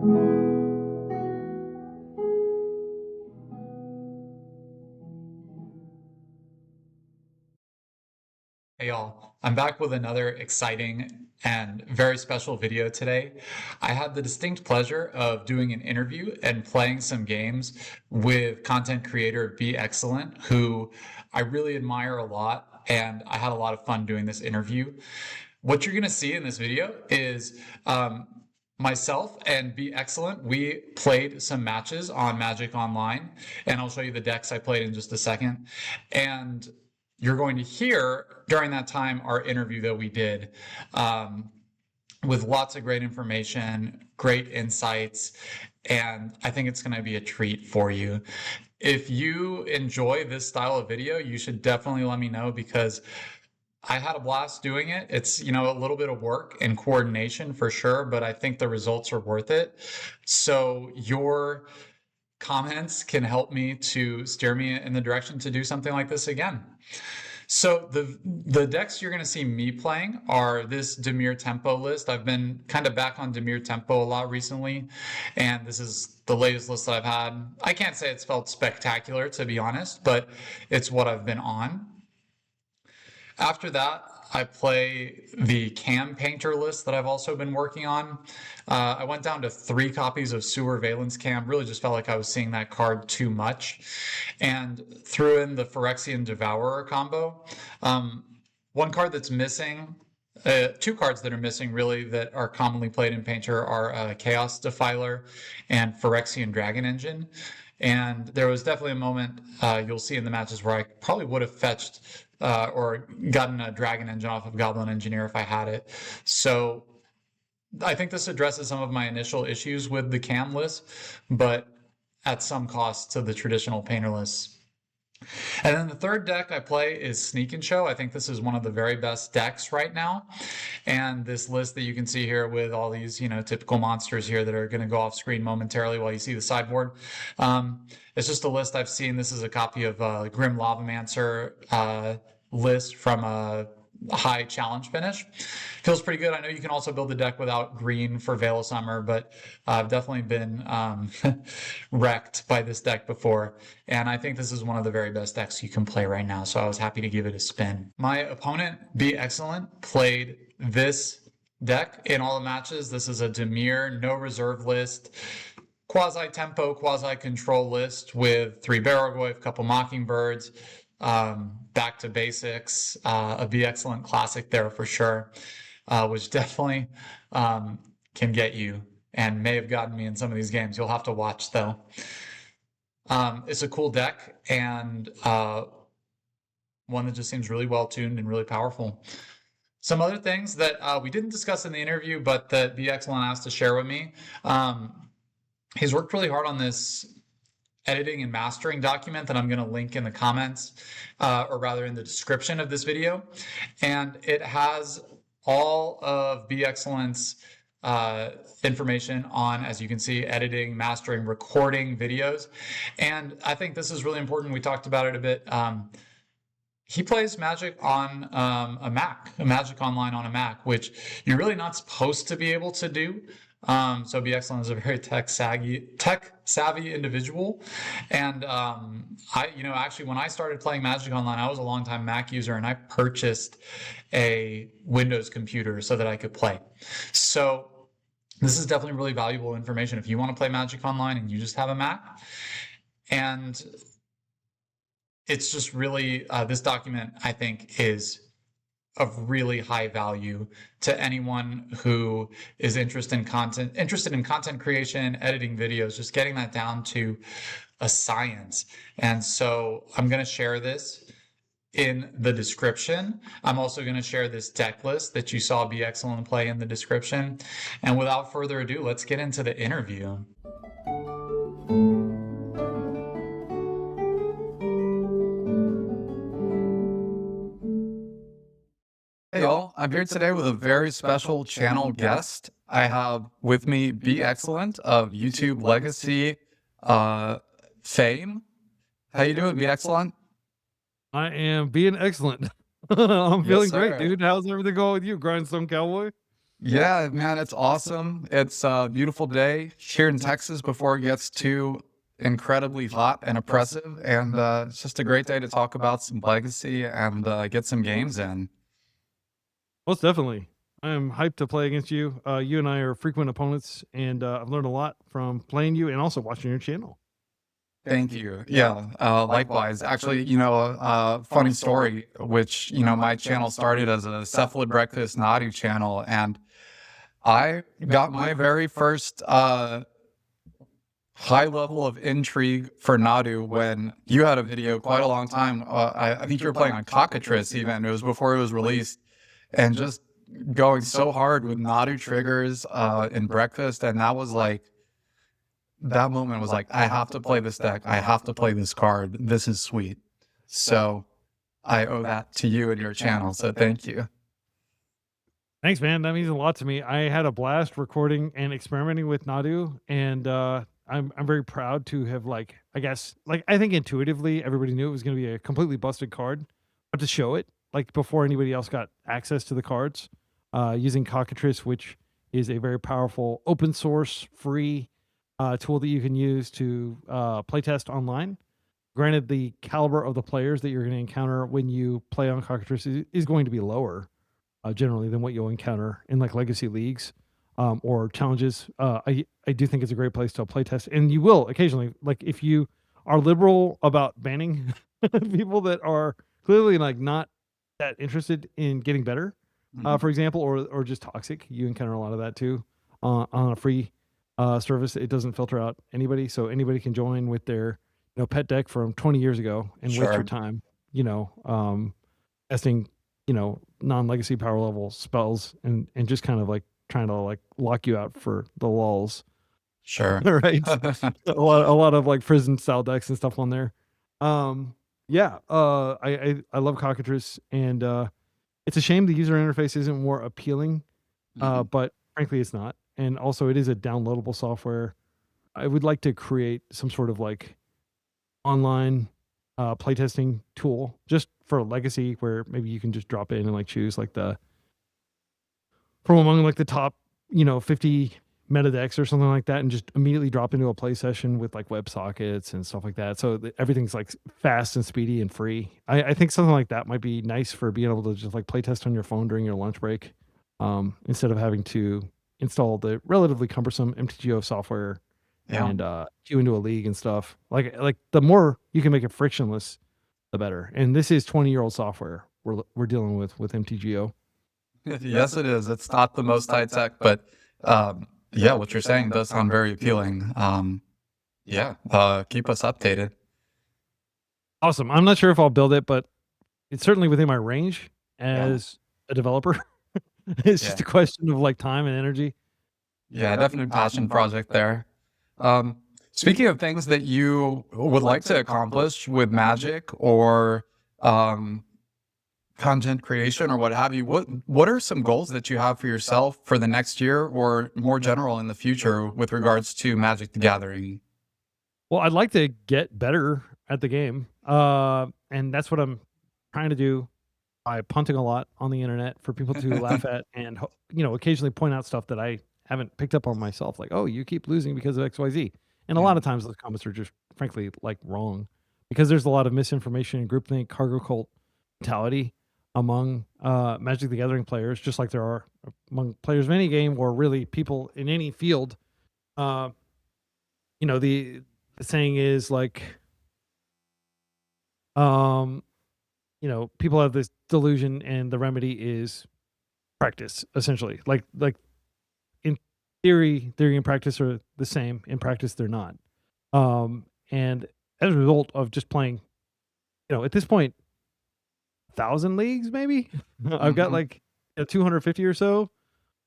Hey y'all, I'm back with another exciting and very special video today. I had the distinct pleasure of doing an interview and playing some games with content creator BeExcellent, who I really admire a lot, and I had a lot of fun doing this interview. What you're going to see in this video is myself and BeExcellent. We played some matches on Magic Online, and I'll show you the decks I played in just a second. And you're going to hear during that time our interview that we did with lots of great information, great insights, and I think it's going to be a treat for you. If you enjoy this style of video, you should definitely let me know, because I had a blast doing it. It's, a little bit of work and coordination for sure, but I think the results are worth it. So your comments can help me to steer me in the direction to do something like this again. So the decks you're going to see me playing are this Dimir tempo list. I've been kind of back on Dimir tempo a lot recently, and this is the latest list that I've had. I can't say it's felt spectacular, to be honest, but it's what I've been on. After that, I play the Cam Painter list that I've also been working on. I went down to 3 copies of Sewer Valence Cam. Really just felt like I was seeing that card too much. And threw in the Phyrexian Devourer combo. One card that's missing, 2 cards that are missing really that are commonly played in Painter are Chaos Defiler and Phyrexian Dragon Engine. And there was definitely a moment you'll see in the matches where I probably would have fetched or gotten a Dragon Engine off of Goblin Engineer if I had it. So I think this addresses some of my initial issues with the Cam list, but at some cost to the traditional Painter lists. And then the third deck I play is Sneak and Show. I think this is one of the very best decks right now. And this list that you can see here with all these, typical monsters here that are going to go off screen momentarily while you see the sideboard. It's just a list I've seen. This is a copy of Grim Lavamancer list from a high challenge finish. Feels pretty good. I know you can also build the deck without green for Veil of Summer, but I've definitely been wrecked by this deck before, and I think this is one of the very best decks you can play right now, so I was happy to give it a spin. My opponent, BeExcellent, played this deck in all the matches. This is a Dimir, no reserve list, quasi-tempo, quasi-control list with 3 Barrogoyf, a couple Mockingbirds, back to basics, a BeExcellent classic there for sure, which definitely can get you and may have gotten me in some of these games. You'll have to watch though. It's a cool deck and one that just seems really well tuned and really powerful. Some other things that we didn't discuss in the interview, but that BeExcellent asked to share with me. He's worked really hard on this editing and mastering document that I'm going to link in the comments, or rather in the description of this video. And it has all of BeExcellent's information on, as you can see, editing, mastering, recording videos. And I think this is really important. We talked about it a bit. He plays Magic on a Mac, Magic Online on a Mac, which you're really not supposed to be able to do. So BeExcellent is a very tech savvy individual. And actually when I started playing Magic Online, I was a longtime Mac user and I purchased a Windows computer so that I could play. So this is definitely really valuable information if you want to play Magic Online and you just have a Mac. And it's just really, this document, I think, is of really high value to anyone who is interested in content creation, editing videos, just getting that down to a science. And so I'm going to share this in the description. I'm also going to share this deck list that you saw BeExcellent play in the description. And without further ado, let's get into the interview. Hey y'all, I'm here today with a very special channel guest. I have with me BeExcellent of YouTube Legacy fame. How you doing, BeExcellent? I am being excellent. I'm Yes, feeling sir. great, dude. How's everything going with you, Grindstone-Cowboy? Yeah, man, it's awesome. It's a beautiful day here in Texas before it gets too incredibly hot and oppressive. And it's just a great day to talk about some legacy and get some games in. Most definitely. I am hyped to play against you. You and I are frequent opponents, and I've learned a lot from playing you and also watching your channel. Thank you. Yeah, likewise. Actually, funny story, which, my channel started as a cephalid breakfast Nadu channel, and I got my very first high level of intrigue for Nadu when you had a video quite a long time. I think you were playing on Cockatrice even. It was before it was released, and just going so hard with Nadu triggers in breakfast, and that moment was like, I have to play this deck. I have to play this card. This is sweet. So I owe that to you and your channel. So thank you. Thanks, man. That means a lot to me. I had a blast recording and experimenting with Nadu, and I'm very proud to have I guess I think intuitively everybody knew it was going to be a completely busted card, but to show it before anybody else got access to the cards, using Cockatrice, which is a very powerful open source free tool that you can use to playtest online. Granted, the caliber of the players that you're going to encounter when you play on Cockatrice is going to be lower generally than what you'll encounter in legacy leagues or challenges. I do think it's a great place to play test, and you will occasionally if you are liberal about banning people that are clearly not that interested in getting better, Mhm. for example, or just toxic. You encounter a lot of that too on a free service. It doesn't filter out anybody, so anybody can join with their pet deck from 20 years ago and waste your Sure. time. Testing non-legacy power level spells and just kind of trying to lock you out for the lulls. Sure. Right. A lot of prison style decks and stuff on there. Yeah, I love Cockatrice, and it's a shame the user interface isn't more appealing, Mhm. but frankly it's not. And also it is a downloadable software. I would like to create some sort of online playtesting tool just for legacy where maybe you can just drop in and choose the from among the top 50 meta decks or something like that, and just immediately drop into a play session with WebSockets and stuff like that, so everything's fast and speedy and free. I think something like that might be nice for being able to just play test on your phone during your lunch break, instead of having to install the relatively cumbersome MTGO software Yeah. and queue into a league and stuff. The more you can make it frictionless, the better. And this is 20-year-old software we're dealing with MTGO. Yes, it is. It's not the most high tech, but yeah, what you're saying does sound very appealing. Yeah, keep us updated. Awesome. I'm not sure if I'll build it, but it's certainly within my range Yeah. as a developer. It's just Yeah. a question of time and energy. Yeah, definite passion project there. Um, Speaking of things that you would like to accomplish with magic or um, content creation or what have you, what are some goals that you have for yourself for the next year or more general in the future with regards to Magic the Gathering? Well, I'd like to get better at the game. And that's what I'm trying to do by punting a lot on the internet for people to laugh at and occasionally point out stuff that I haven't picked up on myself, like, oh, you keep losing because of XYZ. And a Yeah. lot of times those comments are just frankly wrong, because there's a lot of misinformation and groupthink cargo cult mentality among Magic the Gathering players, just like there are among players of any game, or really people in any field. uh the saying is um people have this delusion, and the remedy is practice, essentially. In theory and practice are the same. In practice, they're not. And as a result of just playing, at this point, 1,000 leagues, maybe I've got Hmm. 250 or so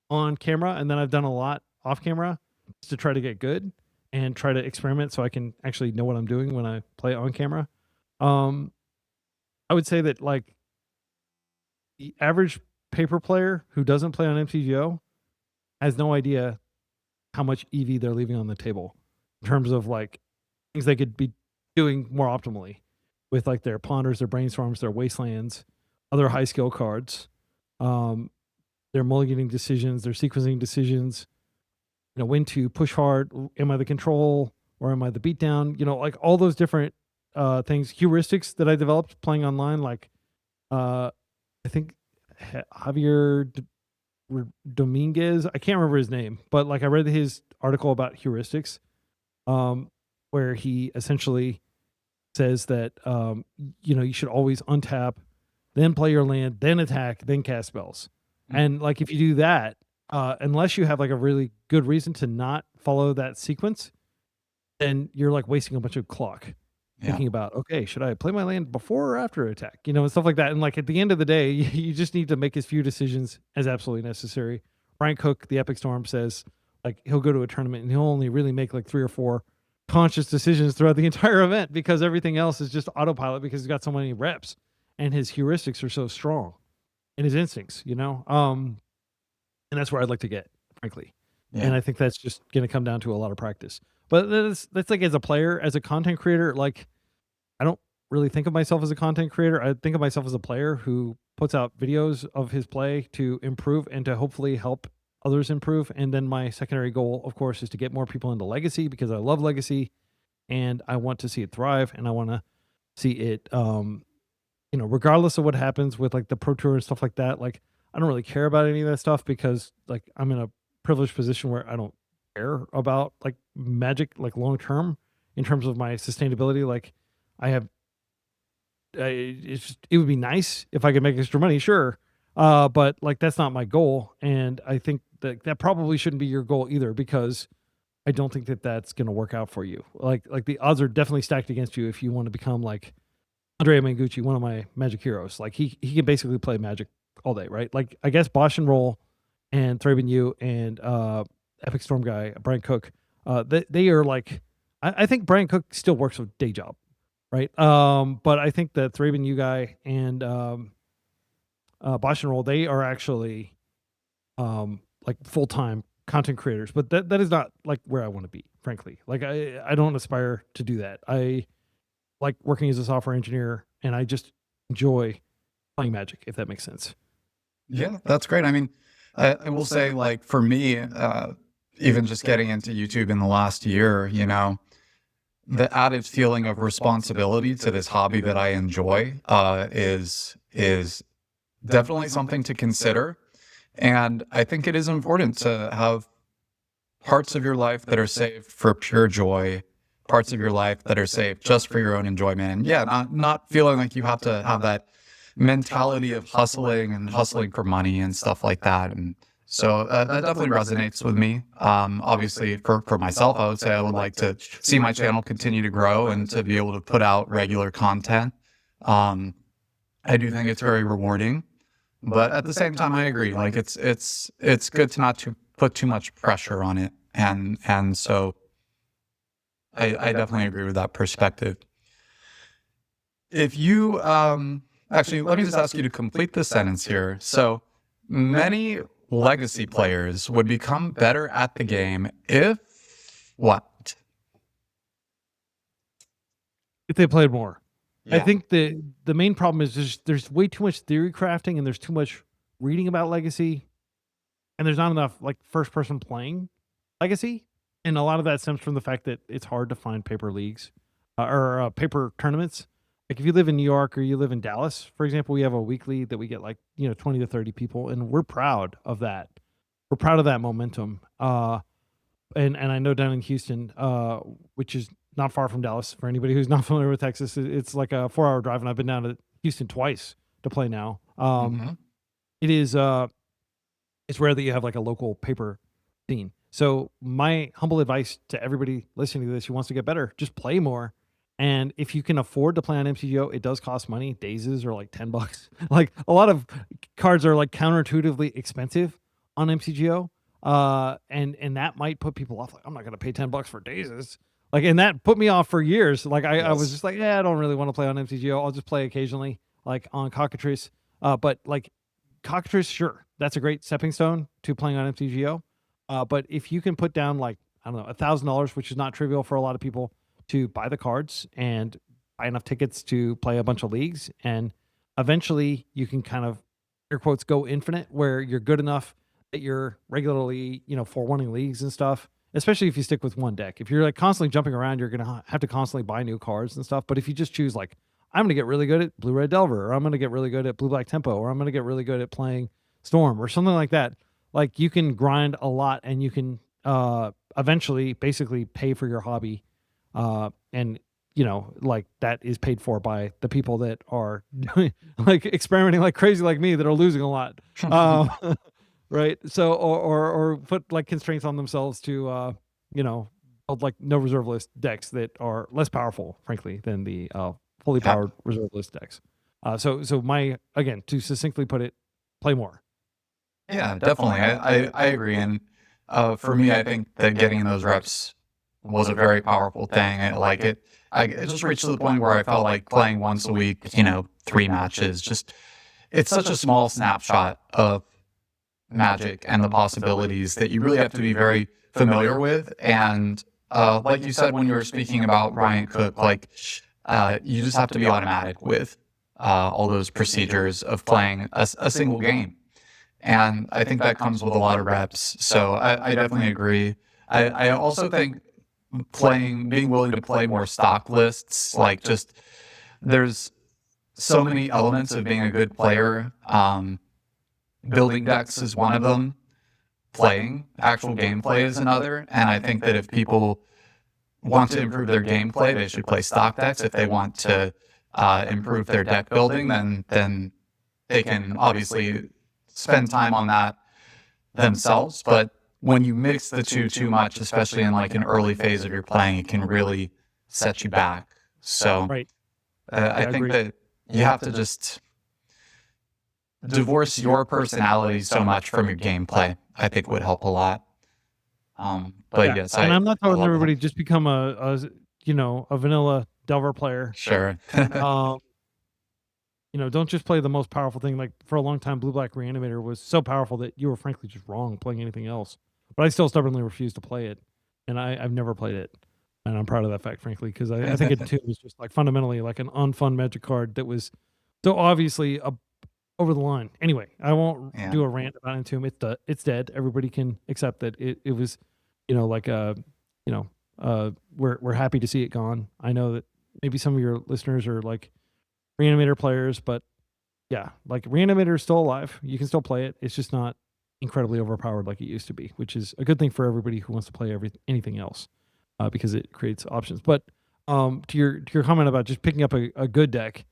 on camera, and then I've done a lot off camera just to try to get good and try to experiment so I can actually know what I'm doing when I play on camera. Um, I would say that the average paper player who doesn't play on MTGO has no idea how much EV they're leaving on the table in terms of things they could be doing more optimally with their ponders, their brainstorms, their wastelands, other high skill cards. Um, their mulliganing decisions, their sequencing decisions, when to push hard. Am I the control or am I the beatdown? Like all those different things, heuristics that I developed playing online. Like uh, I think Javier Dominguez, I can't remember his name, but like I read his article about heuristics, um, where he essentially says that you should always untap, then play your land, then attack, then cast spells. And like if you do that, unless you have like a really good reason to not follow that sequence, then you're like wasting a bunch of clock Yeah. thinking about, okay, should I play my land before or after attack? And stuff like that. And like at the end of the day, you just need to make as few decisions as absolutely necessary. Brian Cook, the Epic Storm, says like he'll go to a tournament and he'll only really make like 3 or 4 conscious decisions throughout the entire event because everything else is just autopilot because he's got so many reps and his heuristics are so strong and his instincts. And that's where I'd like to get, frankly. Yeah. And I think that's just going to come down to a lot of practice. But that's like as a player, as a content creator, like I don't really think of myself as a content creator. I think of myself as a player who puts out videos of his play to improve and to hopefully help others improve. And then my secondary goal, of course, is to get more people into Legacy because I love Legacy and I want to see it thrive and I want to see it regardless of what happens with like the Pro Tour and stuff like that. Like I don't really care about any of that stuff because like I'm in a privileged position where I don't care about like Magic like long term in terms of my sustainability. Like I have it would be nice if I could make extra money, sure. But like that's not my goal, and I think that probably shouldn't be your goal either because I don't think that that's going to work out for you. Like the odds are definitely stacked against you if you want to become like Andrea Mangucci, one of my Magic heroes. Like he can basically play Magic all day, right? Like I guess Bosch and Roll and Thraben Yu and Epic Storm guy Brian Cook, they are like I think Brian Cook still works a day job, right? But I think that Thraben Yu guy and Bosch and Roll, they are actually like full time content creators. But that is not like where I want to be, frankly. Like I don't aspire to do that. I like working as a software engineer, and I just enjoy playing Magic, if that makes sense. Yeah, that's great. I mean, I will say, like, for me, even just getting into YouTube in the last year, the added feeling of responsibility to this hobby that I enjoy is definitely something to consider. And I think it is important to have parts of your life that are saved for pure joy, parts of your life that are saved just for your own enjoyment. And yeah, not feeling like you have to have that mentality of hustling for money and stuff like that. And so that definitely resonates with me. Obviously, for myself, I would say I would like to see my channel continue to grow and to be able to put out regular content. I do think it's very rewarding, but at the same time, I agree. Like it's good to not to put too much pressure on it, and so I definitely agree with that perspective. If you actually, let me just ask you to complete this sentence here. So many legacy players would become better at the game if what? If they played more. I Yeah. think the main problem is just there's way too much theory crafting and there's too much reading about Legacy, and there's not enough like first person playing Legacy, and a lot of that stems from the fact that it's hard to find paper leagues or paper tournaments. Like if you live in New York or you live in Dallas, for example, we have a weekly that we get like 20 to 30 people, and we're proud of that. We're proud of that momentum. And I know down in Houston, which is not far from Dallas. For anybody who's not familiar with Texas, it's like a 4-hour drive, and I've been down to Houston twice to play now. Hmm. It is it's rare that you have like a local paper scene. So my humble advice to everybody listening to this who wants to get better, just play more. And if you can afford to play on MTGO, it does cost money. Dazes are like $10. Like a lot of cards are like counterintuitively expensive on MTGO. And that might put people off. Like, I'm not gonna pay $10 for Dazes. Like, and that put me off for years. Like I was Yes. just like, yeah, I don't really want to play on MTGO. I'll just play occasionally, like on Cockatrice. But like Cockatrice, sure, that's a great stepping stone to playing on MTGO. But if you can put down like I don't know $1,000, which is not trivial for a lot of people, to buy the cards and buy enough tickets to play a bunch of leagues, and eventually you can kind of air quotes go infinite, where you're good enough that you're regularly, for winning leagues and stuff. Especially if you stick with one deck. If you're like constantly jumping around, you're gonna have to constantly buy new cards and stuff. But if you just choose like, I'm gonna get really good at Blue Red Delver, or I'm gonna get really good at Blue Black Tempo, or I'm gonna get really good at playing Storm, or something like that. Like you can grind a lot, and you can eventually basically pay for your hobby, and like that is paid for by the people that are like experimenting like crazy like me that are losing a lot. Right. So or put like constraints on themselves to build like no reserve list decks that are less powerful, frankly, than the fully Yeah. powered reserve list decks. So my, again, to succinctly put it, play more. Yeah, definitely. I agree. And for me, I think that getting in those reps was a very powerful thing. It just reached to the point where I felt like playing once a week, 3 matches, it's such a small snapshot of Magic and the possibilities that you really have to be very familiar with. And like you said when you were speaking about Brian Cook, you just have to be automatic with all those procedures of playing a single game. And I think that comes with a lot of reps. So I definitely agree. I also think being willing to play more stock lists, there's so many elements of being a good player. Building decks is one of them. Playing actual gameplay is another. And I think that if people want to improve their gameplay, they should play stock decks. If they want to improve their deck building, then they can obviously spend time on that themselves. But when you mix the two too much, especially in like an early phase of your playing, it can really set you back. So Right. I think that you have to just divorce your personality so much from your gameplay. I think would help a lot. But yes, and I'm not I telling love everybody that. just become a vanilla Delver player. Sure. Um, don't just play the most powerful thing. Like for a long time, Blue Black Reanimator was so powerful that you were frankly just wrong playing anything else. But I still stubbornly refuse to play it, and I've never played it, and I'm proud of that fact, frankly, because I think it too was just like fundamentally like an unfun Magic card that was so obviously over the line. Anyway, I won't Yeah. do a rant about Entomb. It's dead. Everybody can accept that it was, like we're happy to see it gone. I know that maybe some of your listeners are like Reanimator players, but yeah, like Reanimator is still alive. You can still play it. It's just not incredibly overpowered like it used to be, which is a good thing for everybody who wants to play anything else, because it creates options. But to your comment about just picking up a good deck,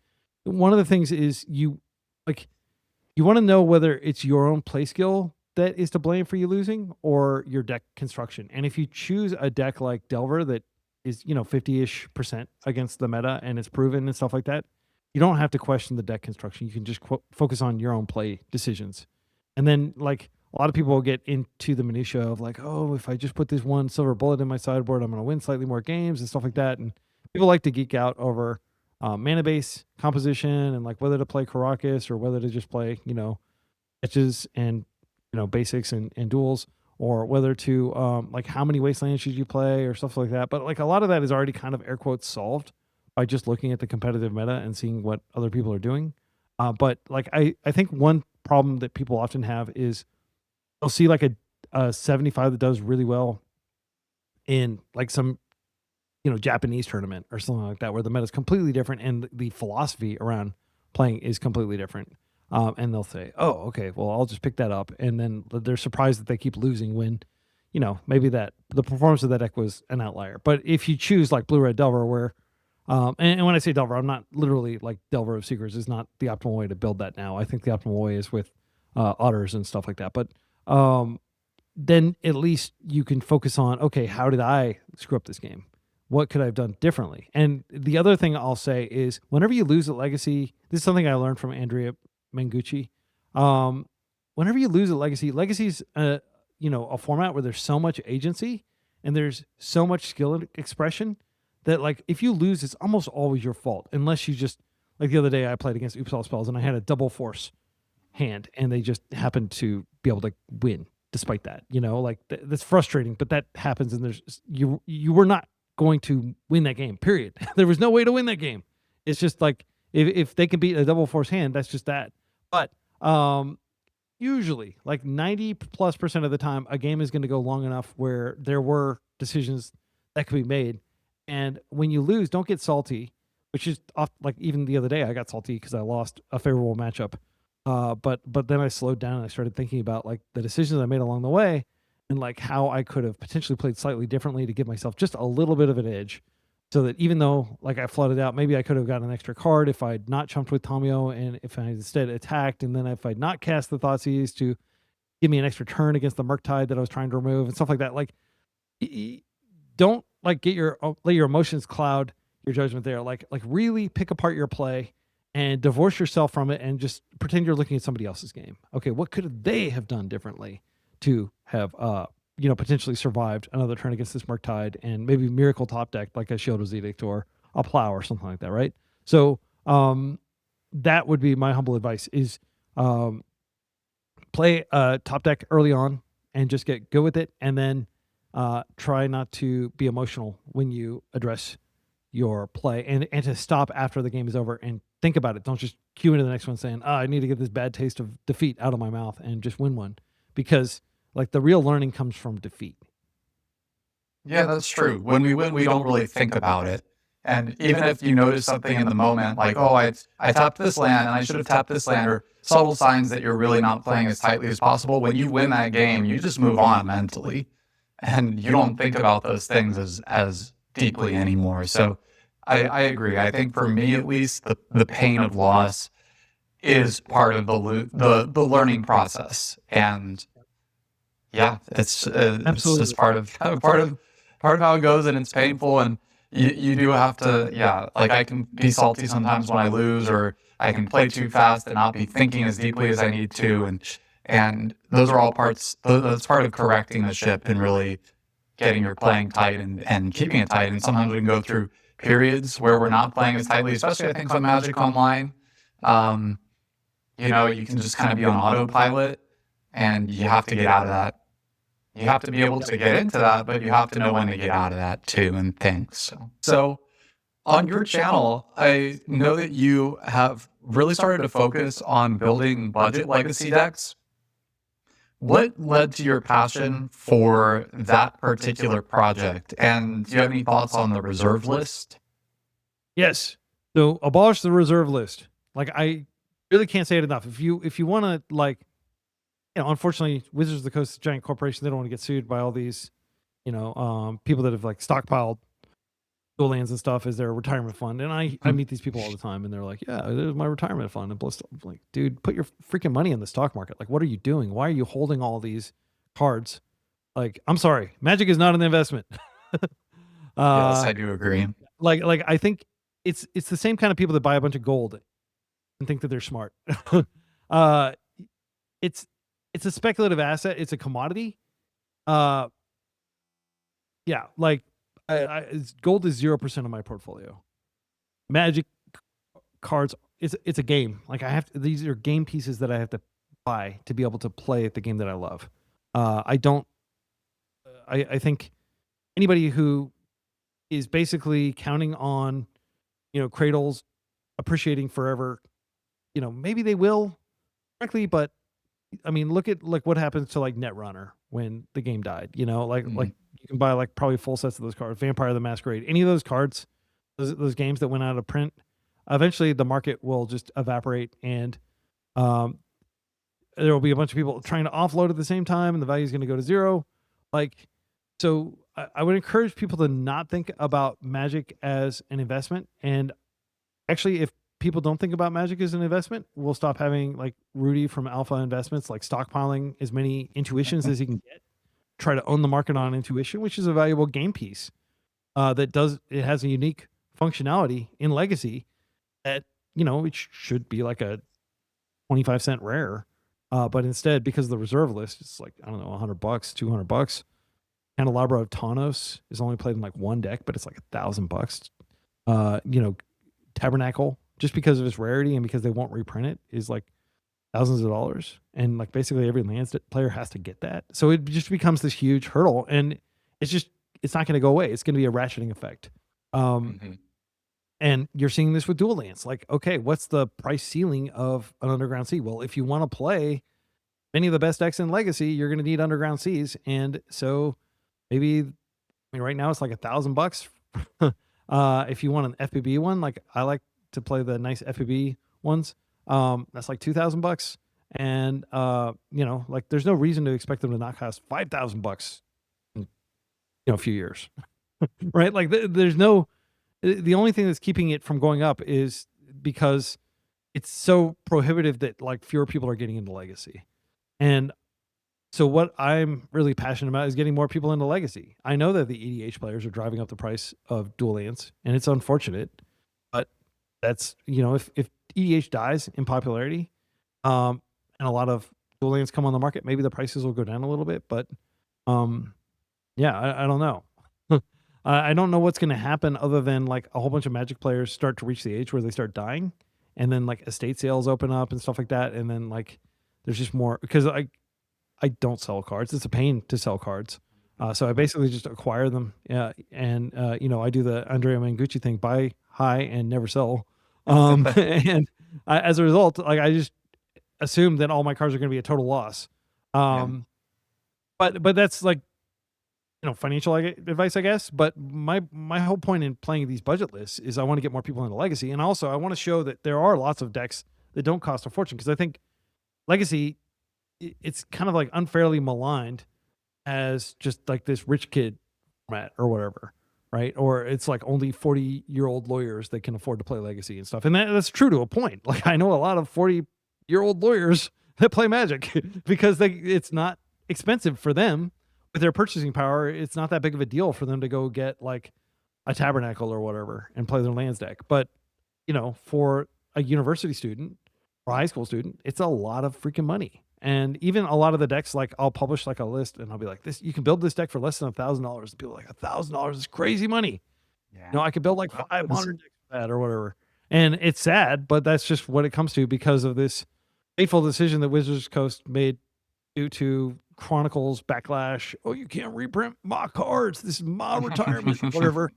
one of the things is you want to know whether it's your own play skill that is to blame for you losing or your deck construction. And if you choose a deck like Delver that is 50-ish% against the meta and it's proven and stuff like that, you don't have to question the deck construction. You can just focus on your own play decisions. And then like a lot of people will get into the minutia of like, oh, if I just put this one silver bullet in my sideboard, I'm going to win slightly more games and stuff like that. And people like to geek out over mana base composition and like whether to play Caracas or whether to just play, etches and, basics and duels, or whether to like how many wastelands should you play or stuff like that. But like a lot of that is already kind of air quotes solved by just looking at the competitive meta and seeing what other people are doing. But like I think one problem that people often have is they'll see like a 75 that does really well in like some Japanese tournament or something like that, where the meta is completely different and the philosophy around playing is completely different. And they'll say, "Oh, okay, well, I'll just pick that up," and then they're surprised that they keep losing when, maybe that the performance of that deck was an outlier. But if you choose like Blue Red Delver, where and when I say Delver, I'm not literally like Delver of Secrets is not the optimal way to build that now. I think the optimal way is with otters and stuff like that. But then at least you can focus on, okay, how did I screw up this game? What could I have done differently? And the other thing I'll say is whenever you lose at Legacy, this is something I learned from Andrea Mengucci. Whenever you lose at Legacy's a format where there's so much agency and there's so much skill expression that like if you lose, it's almost always your fault, unless you just like the other day I played against Oops All Spells and I had a double force hand and they just happened to be able to win despite that. That's frustrating, but that happens, and there's you were not going to win that game, period. There was no way to win that game. It's just like if they can beat a double force hand, that's just that. But Um, Usually, like 90+% of the time, a game is going to go long enough where there were decisions that could be made. And when you lose, don't get salty, which is off, like even the other day, I got salty because I lost a favorable matchup. But then I slowed down and I started thinking about like the decisions I made along the way and like how I could have potentially played slightly differently to give myself just a little bit of an edge. So that even though like I flooded out, maybe I could have gotten an extra card if I'd not chumped with Tomio and if I instead attacked, and then if I'd not cast the Thoughtseize to give me an extra turn against the Murktide that I was trying to remove and stuff like that. Like, don't like let your emotions cloud your judgment there. Like really pick apart your play and divorce yourself from it and just pretend you're looking at somebody else's game. Okay, what could they have done differently to have potentially survived another turn against this Murktide and maybe miracle top deck like a Shield's Edict or a Plow or something like that, right? So that would be my humble advice is um play top deck early on and just get good with it, and then try not to be emotional when you address your play, and to stop after the game is over and think about it. Don't just cue into the next one saying, I need to get this bad taste of defeat out of my mouth and just win one, because like the real learning comes from defeat. Yeah, that's true. When we win, we don't really think about it. And even if you notice something in the moment, like, oh, I tapped this land and I should have tapped this land, or subtle signs that you're really not playing as tightly as possible, when you win that game, you just move on mentally. And you don't think about those things as deeply anymore. So I agree. I think for me, at least, the pain of loss is part of the learning process. And yeah, it's just Absolutely. part of how it goes, and it's painful, and you do have to, yeah, like I can be salty sometimes when I lose, or I can play too fast and not be thinking as deeply as I need to, and those are all parts. That's part of correcting the ship and really getting your playing tight and keeping it tight. And sometimes we can go through periods where we're not playing as tightly, especially I think on Magic Online. Um, you can just kind of be on autopilot, and you have to get out of that. You have to be able to get into that, but you have to know when to get out of that too, and things. So on your channel, I know that you have really started to focus on building budget legacy decks. What led to your passion for that particular project? And do you have any thoughts on the reserve list? Yes. So abolish the reserve list. Like I really can't say it enough. If you want to like, unfortunately, Wizards of the Coast is a giant corporation. They don't want to get sued by all these, people that have like stockpiled dual lands and stuff as their retirement fund. And I meet these people all the time, and they're like, "Yeah, there's my retirement fund." And I'm like, dude, put your freaking money in the stock market. Like, what are you doing? Why are you holding all these cards? Like, I'm sorry, Magic is not an investment. Yes, uh, I do agree. like I think it's the same kind of people that buy a bunch of gold and think that they're smart. uh, it's it's a speculative asset. It's a commodity. Uh, yeah, like gold is 0% of my portfolio. Magic cards, it's a game. Like these are game pieces that I have to buy to be able to play the game that I love. I don't. I think anybody who is basically counting on Cradles appreciating forever, maybe they will correctly, but I mean, look at like what happens to like Netrunner when the game died. Like you can buy like probably full sets of those cards. Vampire the Masquerade, any of those cards, those games that went out of print. Eventually, the market will just evaporate, and um, there will be a bunch of people trying to offload at the same time, and the value is going to go to zero. Like, so I would encourage people to not think about Magic as an investment. And actually, if people don't think about Magic as an investment, we'll stop having like Rudy from Alpha Investments, like stockpiling as many intuitions as he can get, try to own the market on intuition, which is a valuable game piece it has a unique functionality in Legacy that, it should be like a 25-cent rare. But instead, because of the reserve list, it's like, I don't know, $100, $200. Candelabra of Tawnos is only played in like one deck, but it's like $1,000. Tabernacle, just because of its rarity and because they won't reprint it, is like thousands of dollars. And like basically every Lands player has to get that. So it just becomes this huge hurdle, and it's not going to go away. It's going to be a ratcheting effect. Um, Mhm. And you're seeing this with Dual Lands. Like, okay, what's the price ceiling of an Underground Sea? Well, if you want to play many of the best decks in Legacy, you're going to need Underground Seas. And so maybe, I mean, right now it's like $1,000. If you want an FPB one, like I like to play the nice FPB ones. That's like $2,000. And, like there's no reason to expect them to not cost $5,000 in, a few years, right? Like there's no, the only thing that's keeping it from going up is because it's so prohibitive that like fewer people are getting into Legacy. And so what I'm really passionate about is getting more people into Legacy. I know that the EDH players are driving up the price of Dual Lands, and it's unfortunate, but that's, if EDH dies in popularity, and a lot of Dual Lands come on the market, maybe the prices will go down a little bit, but yeah, I don't know. I don't know what's going to happen other than like a whole bunch of Magic players start to reach the age where they start dying, and then like estate sales open up and stuff like that, and then like there's just more, because I don't sell cards. It's a pain to sell cards. So I basically just acquire them. Yeah. And, I do the Andrea Mangucci thing, buy high and never sell. And as a result, like I just assume that all my cards are going to be a total loss. But that's like, financial advice, I guess. But my whole point in playing these budget lists is I want to get more people into Legacy. And also I want to show that there are lots of decks that don't cost a fortune. Because I think Legacy, it's kind of like unfairly maligned as just like this rich kid format or whatever, right? Or it's like only 40-year-old lawyers that can afford to play Legacy and stuff. And that's true to a point. Like I know a lot of 40-year-old lawyers that play Magic because it's not expensive for them with their purchasing power. It's not that big of a deal for them to go get like a Tabernacle or whatever and play their lands deck. But, for a university student or high school student, it's a lot of freaking money. And even a lot of the decks, like I'll publish like a list and I'll be like, you can build this deck for less than $1,000. People are like, $1,000 is crazy money. Yeah. I could build like 500 decks for that or whatever. And it's sad, but that's just what it comes to because of this fateful decision that Wizards Coast made due to Chronicles backlash. Oh, you can't reprint my cards. This is my retirement, whatever.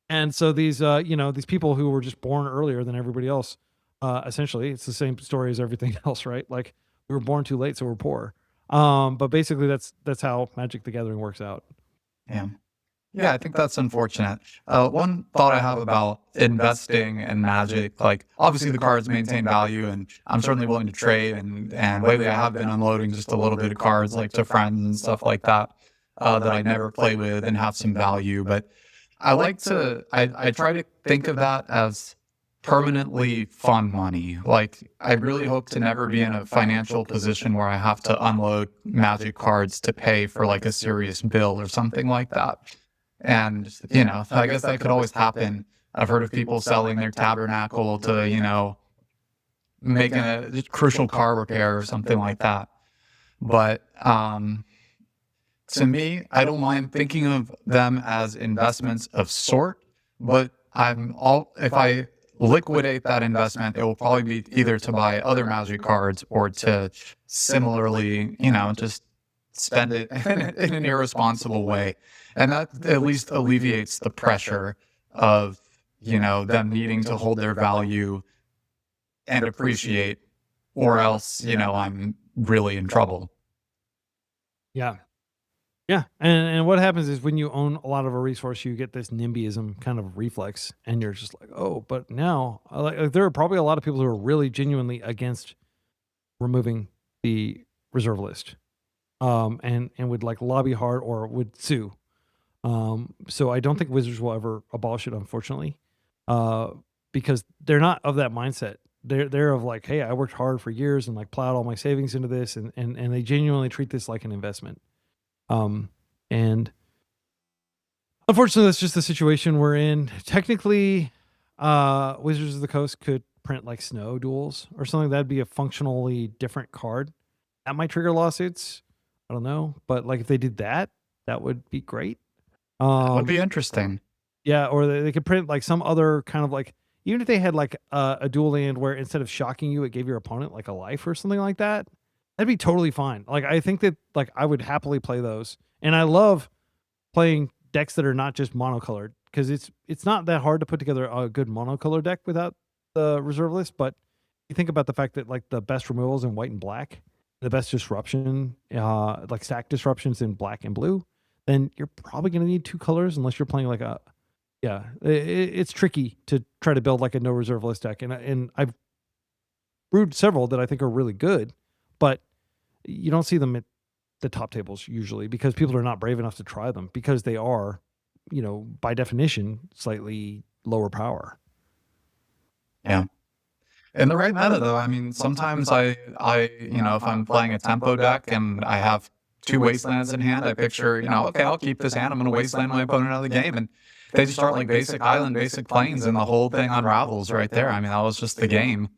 And so these, these people who were just born earlier than everybody else, essentially, it's the same story as everything else, right? Like, we were born too late, so we're poor. But basically, that's how Magic the Gathering works out. Yeah, I think that's unfortunate. One thought I have about investing in Magic, like obviously the cards maintain value, and I'm certainly willing to trade. And lately, I have been unloading just a little bit of cards, like to friends and stuff like that, that I never play with and have some value. But I try to think of that as permanently fun money. Like I really hope to never be in a financial position where I have to unload Magic cards to pay for like a serious bill or something like that. And, I guess that could always happen. I've heard of people selling their Tabernacle to, making a crucial car repair or something like that. But to me, I don't mind thinking of them as investments of sort, but if I liquidate that investment, it will probably be either to buy other Magic cards or to similarly, just spend it in an irresponsible way. And that at least alleviates the pressure of, them needing to hold their value and appreciate, or else, I'm really in trouble. Yeah. Yeah. And what happens is when you own a lot of a resource, you get this NIMBYism kind of reflex, and you're just like, oh, but now, like there are probably a lot of people who are really genuinely against removing the reserve list, and would like lobby hard or would sue. So I don't think Wizards will ever abolish it, unfortunately, because they're not of that mindset. They're of like, hey, I worked hard for years and like plowed all my savings into this, and they genuinely treat this like an investment. And unfortunately, that's just the situation we're in. Technically, Wizards of the Coast could print like snow duels or something. That'd be a functionally different card. That might trigger lawsuits. I don't know, but like if they did that, that would be great. That would be interesting. Yeah, or they could print like some other kind of like, even if they had like a dual land where instead of shocking you, it gave your opponent like a life or something like that. That'd be totally fine. Like I think that like I would happily play those, and I love playing decks that are not just monocolored because it's not that hard to put together a good monocolor deck without the reserve list. But you think about the fact that like the best removals in white and black, the best disruption, like stack disruptions in black and blue, then you're probably going to need two colors unless you're playing like a yeah. It's tricky to try to build like a no reserve list deck, and I've brewed several that I think are really good, but you don't see them at the top tables usually because people are not brave enough to try them because they are, by definition, slightly lower power. Yeah. In the right meta, though, I mean, sometimes if I'm playing a tempo deck and I have two wastelands in hand, I picture, okay, I'll keep this hand. I'm going to wasteland my opponent out of the game. And they just start like basic island, basic plains, and the whole thing unravels right there. I mean, that was just the game.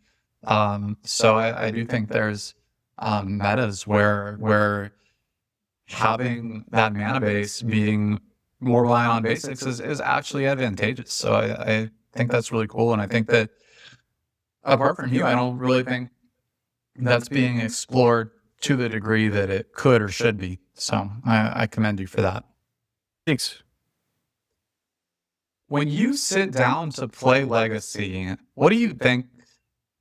So I do think there's metas where having that mana base being more reliant on basics is actually advantageous. So I think that's really cool. And I think that apart from you, I don't really think that's being explored to the degree that it could or should be. So I commend you for that. Thanks. When you sit down to play Legacy, what do you think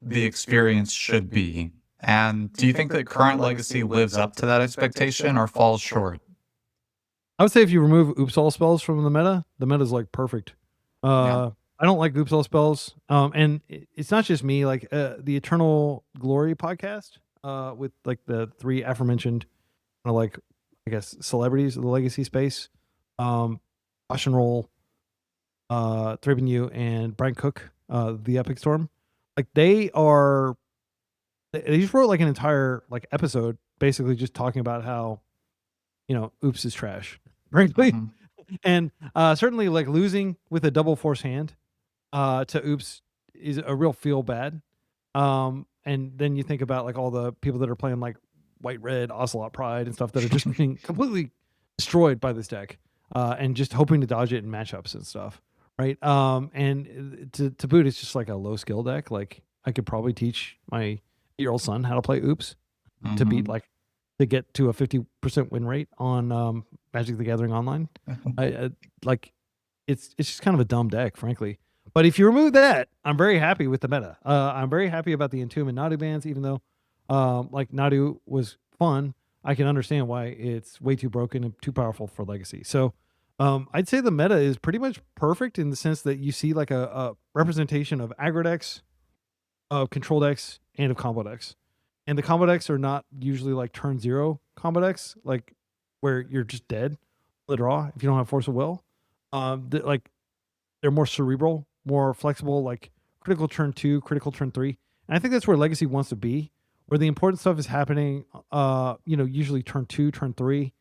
the experience should be? And do you think that current Legacy lives up to that expectation or falls short? I would say if you remove oops all spells from the meta's like perfect. Yeah. I don't like oops all spells. And it's not just me. Like the Eternal Glory podcast, with like the three aforementioned, like I guess celebrities of the Legacy space, Josh and Roll, Thraben Yu, and Brian Cook, the Epic Storm. Like they just wrote like an entire like episode, basically just talking about how, oops is trash, frankly. Mhm. And certainly like losing with a double force hand to oops is a real feel bad. And then you think about like all the people that are playing like white red Ocelot Pride and stuff that are just being completely destroyed by this deck, and just hoping to dodge it in matchups and stuff, right? And to boot, it's just like a low skill deck. Like I could probably teach my 8-year-old son how to play oops to beat like to get to a 50% win rate on Magic the Gathering Online. I like it's just kind of a dumb deck, frankly. But if you remove that, I'm very happy with the meta. I'm very happy about the Entomb and Nadu bans, even though like Nadu was fun. I can understand why it's way too broken and too powerful for Legacy. So I'd say the meta is pretty much perfect in the sense that you see like a representation of aggro decks, of control decks, and of combo decks. And the combo decks are not usually like turn 0 combo decks, like where you're just dead the draw if you don't have force of will. Like they're more cerebral, more flexible, like critical turn 2, critical turn 3. And I think that's where Legacy wants to be, where the important stuff is happening, usually turn 2, turn 3.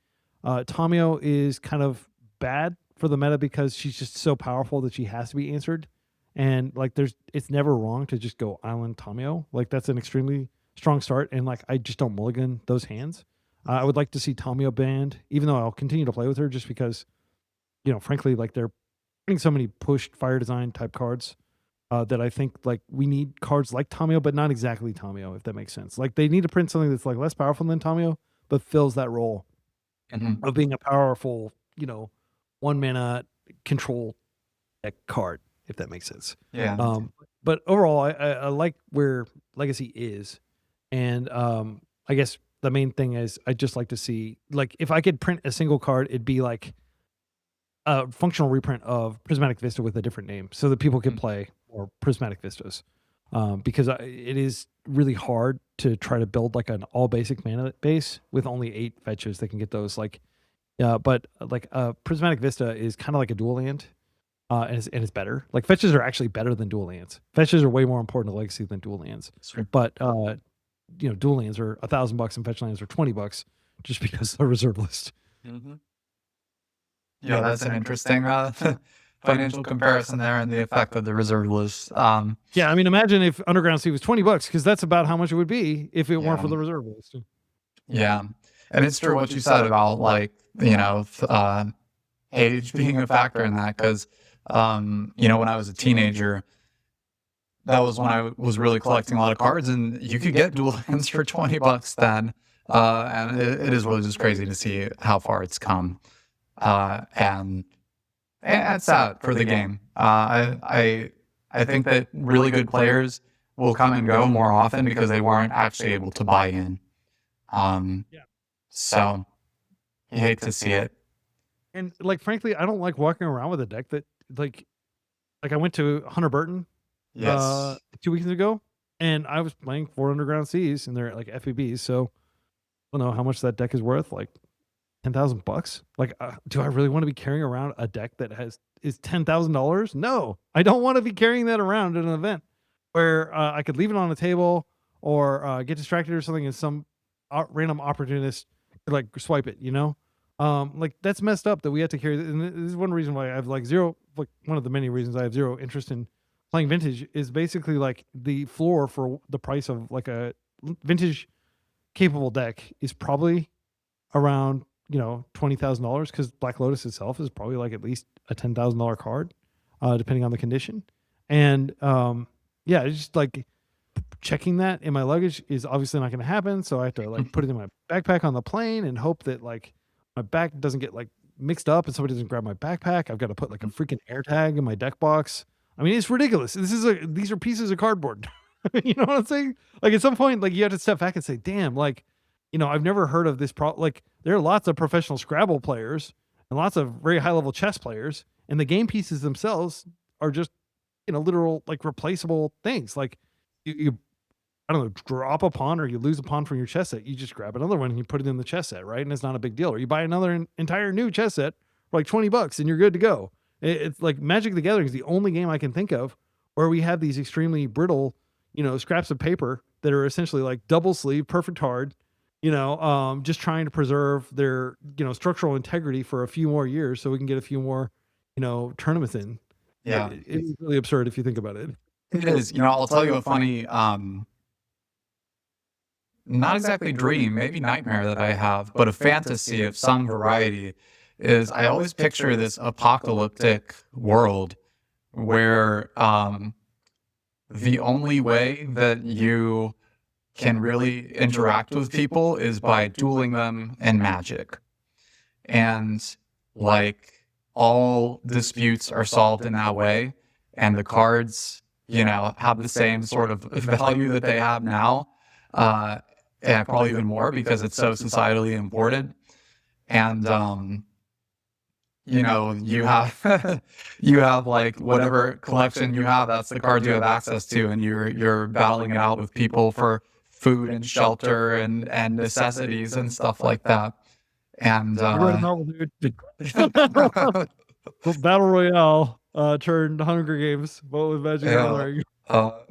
Tamio is kind of bad for the meta because she's just so powerful that she has to be answered. And like it's never wrong to just go Island Tamio. Like that's an extremely strong start. And like I just don't mulligan those hands. I would like to see Tamio banned, even though I'll continue to play with her just because, frankly, like they're putting so many pushed fire design type cards that I think like we need cards like Tamio, but not exactly Tamio, if that makes sense. Like they need to print something that's like less powerful than Tamio, but fills that role of being a powerful, 1 mana control deck card, if that makes sense. Yeah. But overall, I like where Legacy is, and I guess the main thing is I just like to see like if I could print a single card, it'd be like a functional reprint of Prismatic Vista with a different name, so that people can play more Prismatic Vistas. Because it is really hard to try to build like an all basic mana base with only 8 fetches that can get those. Like, but like Prismatic Vista is kind of like a dual land. And it's better. Like fetches are actually better than dual lands. Fetches are way more important to Legacy than dual lands. Sure. But dual lands are $1,000 and fetch lands are $20 just because of the reserve list. Yeah, that's an interesting financial comparison there and the effect of the reserve list. Yeah, I mean, imagine if Underground Sea was $20 because that's about how much it would be if it weren't for the reserve list. Yeah, and it's true what you said about like age being a factor in that because when I was a teenager, that was when I was really collecting a lot of cards, and you could get dual lands for $20 then, and it is really just crazy to see how far it's come. And and it's sad for the game. I think that really good players will come and go more often because they weren't actually able to buy in. Um, Yeah. so you hate to see it. And like frankly, I don't like walking around with a deck that like I went to Hunter Burton Yes. 2 weeks ago and I was playing 4 underground seas and they're like FEBs, so I don't know how much that deck is worth, like $10,000? Like, do I really wanna be carrying around a deck that is $10,000? No, I don't wanna be carrying that around at an event where, I could leave it on the table or, get distracted or something and some random opportunist could, like, swipe it, you know? Like, that's messed up that we have to carry and this is one reason why I have, like, 0 like, one of the many reasons I have 0 interest in playing vintage is basically, like, the floor for the price of, like, a vintage capable deck is probably around, $20,000 because Black Lotus itself is probably like at least a $10,000 card, depending on the condition. And yeah, it's just like checking that in my luggage is obviously not going to happen. So I have to like put it in my backpack on the plane and hope that like my back doesn't get like mixed up and somebody doesn't grab my backpack. I've got to put like a freaking air tag in my deck box. I mean, it's ridiculous. These are pieces of cardboard. You know what I'm saying? Like at some point, like you have to step back and say, damn, like, I've never heard of this like there are lots of professional Scrabble players and lots of very high level chess players, and the game pieces themselves are just, literal like replaceable things. Like you I don't know, drop a pawn or you lose a pawn from your chess set, you just grab another one and you put it in the chess set, right? And it's not a big deal. Or you buy another entire new chess set for like $20 and you're good to go. It's like Magic the Gathering is the only game I can think of where we have these extremely brittle, scraps of paper that are essentially like double sleeve, perfect hard, just trying to preserve their, structural integrity for a few more years so we can get a few more, tournaments in. Yeah, It's really absurd if you think about it. it is. I'll tell you a funny, not exactly dream, maybe nightmare that I have, but a fantasy of some variety is I always picture this apocalyptic world where the only way that you can really interact with people is by dueling them in magic. And like all disputes are solved in that way. And the cards, have the same sort of value that they have now. And probably even more because it's so societally important. And you have you have like whatever collection you have, that's the cards you have access to, and you're battling it out with people for food and shelter and necessities and stuff like that. And You read a novel, dude. Well, Battle Royale, turned Hunger Games, but with Magic the yeah, Gathering.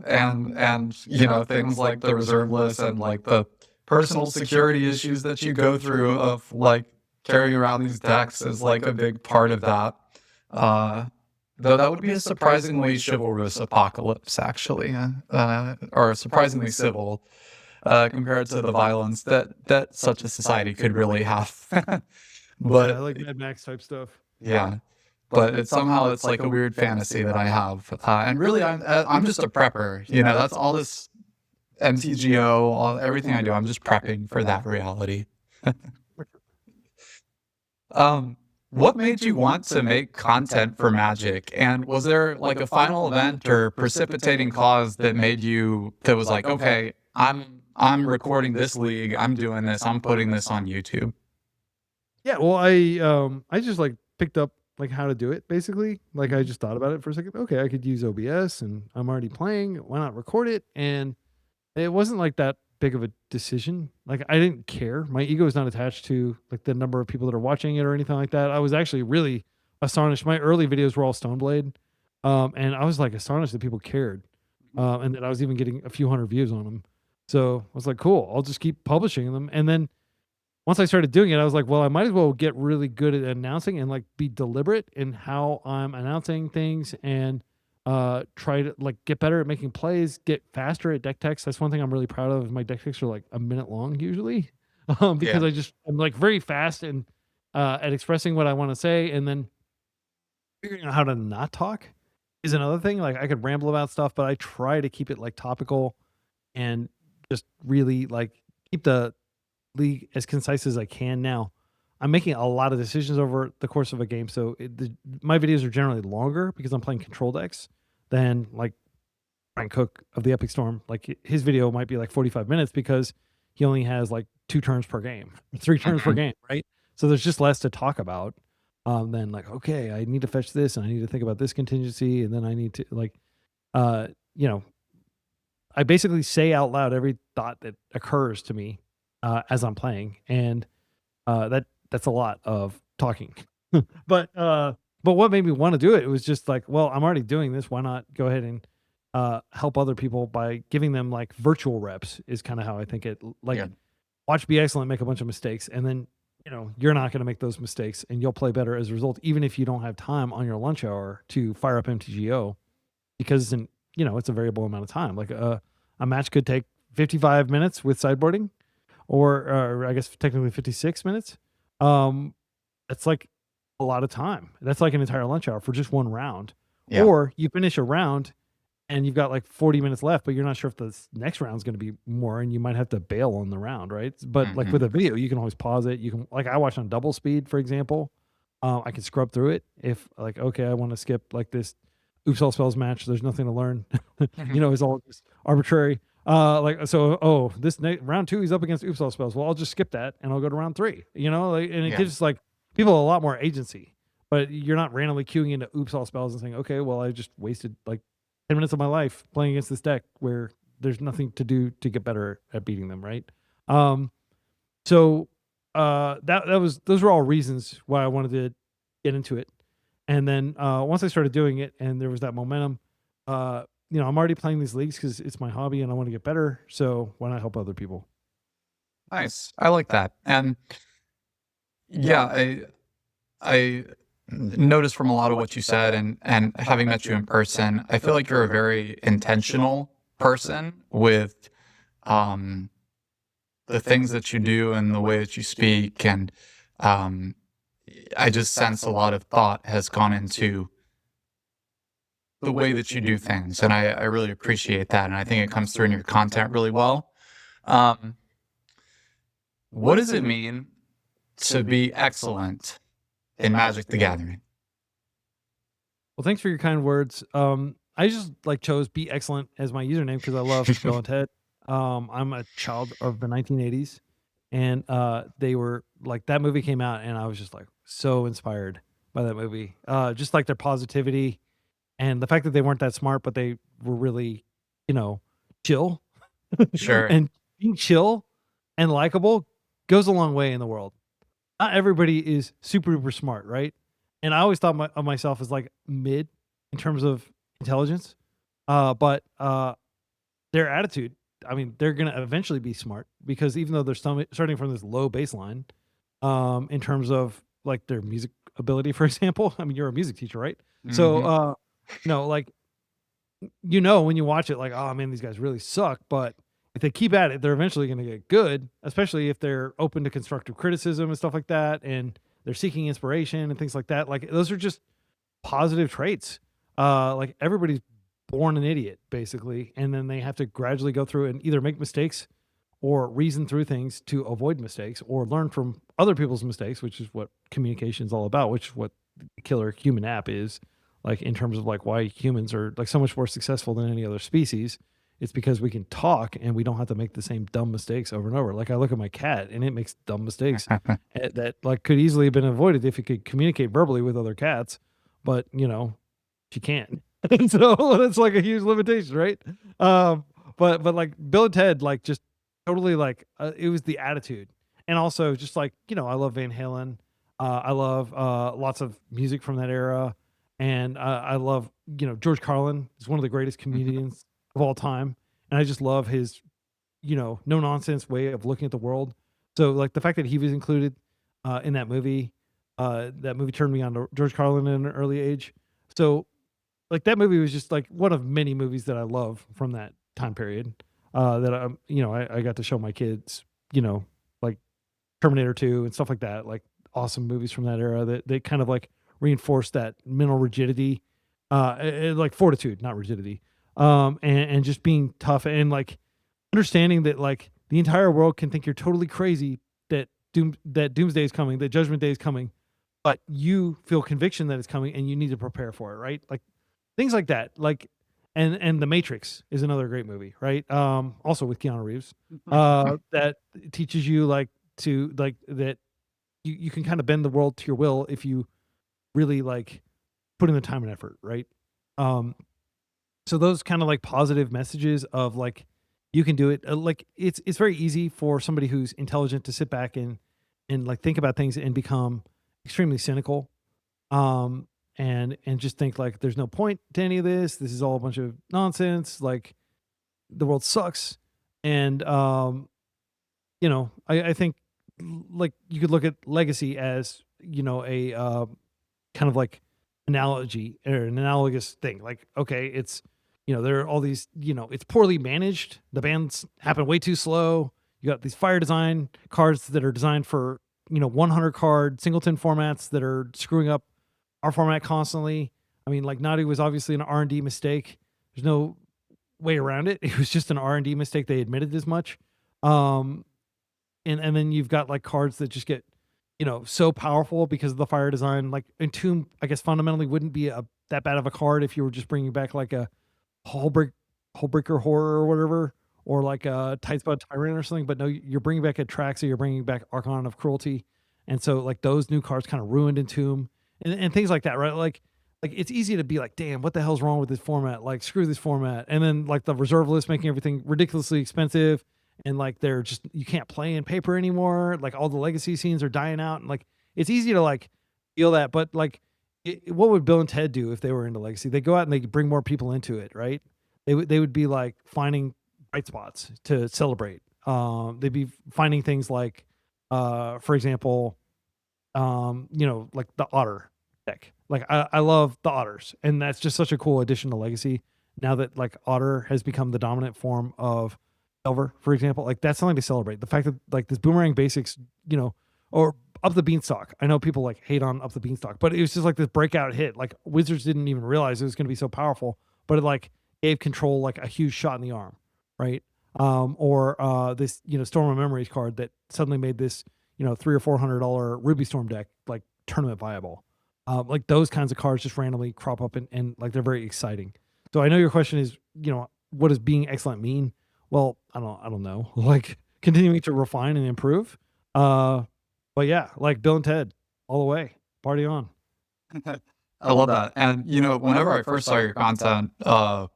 and things like the reserve list and like the personal security issues that you go through of like carrying around these decks is like a big part of that. Uh, though that would be a surprisingly chivalrous apocalypse, actually, or surprisingly civil compared to the violence that such a society could really have. Yeah, I But like Mad Max type stuff. yeah, but it's like a weird fantasy that I have, and really I'm just a prepper. That's all this MTGO, everything I do. I'm just prepping for that reality. Um, what made you want to make content for Magic? And was there like a final event or precipitating cause that was like, okay, I'm recording this league, I'm doing this, I'm putting this on YouTube. Yeah, well, I just like picked up like how to do it basically. Like I just thought about it for a second. Okay, I could use OBS and I'm already playing. Why not record it? And it wasn't like that big of a decision. Like I didn't care. My ego is not attached to like the number of people that are watching it or anything like that. I was actually really astonished. My early videos were all Stoneblade. And I was like astonished that people cared. And that I was even getting a few hundred views on them. So I was like, cool, I'll just keep publishing them. And then once I started doing it, I was like, well, I might as well get really good at announcing and like be deliberate in how I'm announcing things and try to like get better at making plays, get faster at deck text. That's one thing I'm really proud of. My deck texts are like a minute long usually. Because Yeah. I'm like very fast and at expressing what I want to say and then figuring out how to not talk is another thing. Like I could ramble about stuff, but I try to keep it like topical and just really like keep the league as concise as I can now. I'm making a lot of decisions over the course of a game. So my videos are generally longer because I'm playing control decks than like Brian Cook of the Epic Storm. Like his video might be like 45 minutes because he only has like 2 turns per game, 3 turns per Mhm. game, right? So there's just less to talk about. Than like, okay, I need to fetch this and I need to think about this contingency, and then I need to like, uh, you know, I basically say out loud every thought that occurs to me as I'm playing, and that's a lot of talking. but uh, but what made me want to do it? It was just like, well, I'm already doing this. Why not go ahead and help other people by giving them like virtual reps? Is kind of how I think it. Like, Yeah. watch BeExcellent make a bunch of mistakes, and then you're not going to make those mistakes, and you'll play better as a result, even if you don't have time on your lunch hour to fire up MTGO, because it's a variable amount of time. Like a match could take 55 minutes with sideboarding, or I guess technically 56 minutes. Um, it's like a lot of time. That's like an entire lunch hour for just one round. Yeah. Or you finish a round and you've got like 40 minutes left, but you're not sure if the next round's going to be more, and you might have to bail on the round, right? But like Mhm. with a video, you can always pause it. You can, like, I watch on double speed, for example. I can scrub through it if like, okay, I want to skip like this oops all spells match. There's nothing to learn. Mhm. It's all just arbitrary. Like, so, this round 2 he's up against oops all spells. Well, I'll just skip that and I'll go to round 3. Like, and it Yeah. gives like people a lot more agency. But you're not randomly queuing into oops all spells and saying, okay, well, I just wasted like 10 minutes of my life playing against this deck where there's nothing to do to get better at beating them, right? Um, so those were all reasons why I wanted to get into it. And then once I started doing it and there was that momentum, I'm already playing these leagues because it's my hobby and I want to get better. So why not help other people? Nice. I like that. And yeah, I noticed from a lot of what you said, and having met you in person, I feel like you're a very intentional person with um the things that you do and the way that you speak, and um I just sense a lot of thought has gone into the way that you do things, and I really appreciate that, and I think it comes through in your content really well. Um, what does it mean to be excellent in Magic the Gathering? Well, thanks for your kind words. I just like chose Be Excellent as my username because I love Bill and Ted. I'm a child of the 1980s, and they were like, that movie came out, and I was just like so inspired by that movie. Just like their positivity and the fact that they weren't that smart, but they were really, you know, chill. Sure. And being chill and likable goes a long way in the world. Not everybody is super duper smart, right? And I always thought of myself as like mid in terms of intelligence. But their attitude, I mean, they're gonna eventually be smart because even though they're starting from this low baseline, in terms of like their music ability, for example. I mean, you're a music teacher, right? So Mhm. like when you watch it, like, oh man, these guys really suck. But if they keep at it, they're eventually going to get good, especially if they're open to constructive criticism and stuff like that. And they're seeking inspiration and things like that. Like, those are just positive traits. Like, everybody's born an idiot, basically. And then they have to gradually go through and either make mistakes or reason through things to avoid mistakes or learn from other people's mistakes, which is what communication is all about, which is what the killer human app is. Like, in terms of like why humans are like so much more successful than any other species. It's because we can talk and we don't have to make the same dumb mistakes over and over. Like, I look at my cat and it makes dumb mistakes that like could easily have been avoided if it could communicate verbally with other cats, but she can't. And so that's like a huge limitation, right? But like Bill and Ted, like, just totally like, it was the attitude, and also just like, I love Van Halen. I love lots of music from that era, and I love, George Carlin is one of the greatest Mhm. comedians of all time, and I just love his no nonsense way of looking at the world. So like the fact that he was included in that movie turned me on to George Carlin at an early age. So like that movie was just like one of many movies that I love from that time period. That I got to show my kids, like Terminator 2 and stuff like that, like awesome movies from that era that they kind of like reinforced that mental rigidity, like fortitude, not rigidity, and just being tough and like understanding that like the entire world can think you're totally crazy, that doomsday is coming, that judgment day is coming, but you feel conviction that it's coming and you need to prepare for it, right? Like things like that. Like and The Matrix is another great movie, right? Also with Keanu Reeves. That teaches you like to like that you can kind of bend the world to your will if you really like put in the time and effort, right? Um so those kind of like positive messages of like you can do it, like it's very easy for somebody who's intelligent to sit back and like think about things and become extremely cynical, um and just think like there's no point to any of this is all a bunch of nonsense, like the world sucks. And I think like you could look at Legacy as a kind of like analogy or an analogous thing. Like, okay, it's there are all these, it's poorly managed. The bands happen way too slow. You got these fire design cards that are designed for 100 card singleton formats that are screwing up our format constantly. I mean, like Nadu was obviously an R&D mistake. There's no way around it. It was just an R&D mistake. They admitted as much. Um, and then you've got like cards that just get so powerful because of the fire design. Like Entomb, I guess fundamentally wouldn't be that bad of a card if you were just bringing back like a whole break whole breaker horror or whatever, or like a tight spot tyrant or something. But no, you're bringing back Atraxa, you're bringing back Archon of Cruelty, and so like those new cards kind of ruined Entomb and things like that, right? Like it's easy to be like, damn, what the hell's wrong with this format? Like screw this format. And then like the reserve list making everything ridiculously expensive, and like they're just you can't play in paper anymore. Like all the legacy scenes are dying out, and like it's easy to like feel that. But like, what would Bill and Ted do if they were into legacy? They go out and they bring more people into it, right? They would be like finding bright spots to celebrate. They'd be finding things like, for example, like the otter deck. Like I love the otters, and that's just such a cool addition to Legacy. Now that like otter has become the dominant form of silver, for example, like that's something to celebrate. The fact that like this boomerang basics, or up the beanstalk. I know people like hate on up the beanstalk, but it was just like this breakout hit. Like Wizards didn't even realize it was going to be so powerful, but it like gave control like a huge shot in the arm, right? Or this Storm of Memories card that suddenly made this $300 or $400 Ruby Storm deck like tournament viable. Like those kinds of cards just randomly crop up and like they're very exciting. So I know your question is, what does being excellent mean? Well, I don't know. Like continuing to refine and improve. But yeah, like Bill and Ted all the way. Party on. I love that. And whenever I first saw your content, I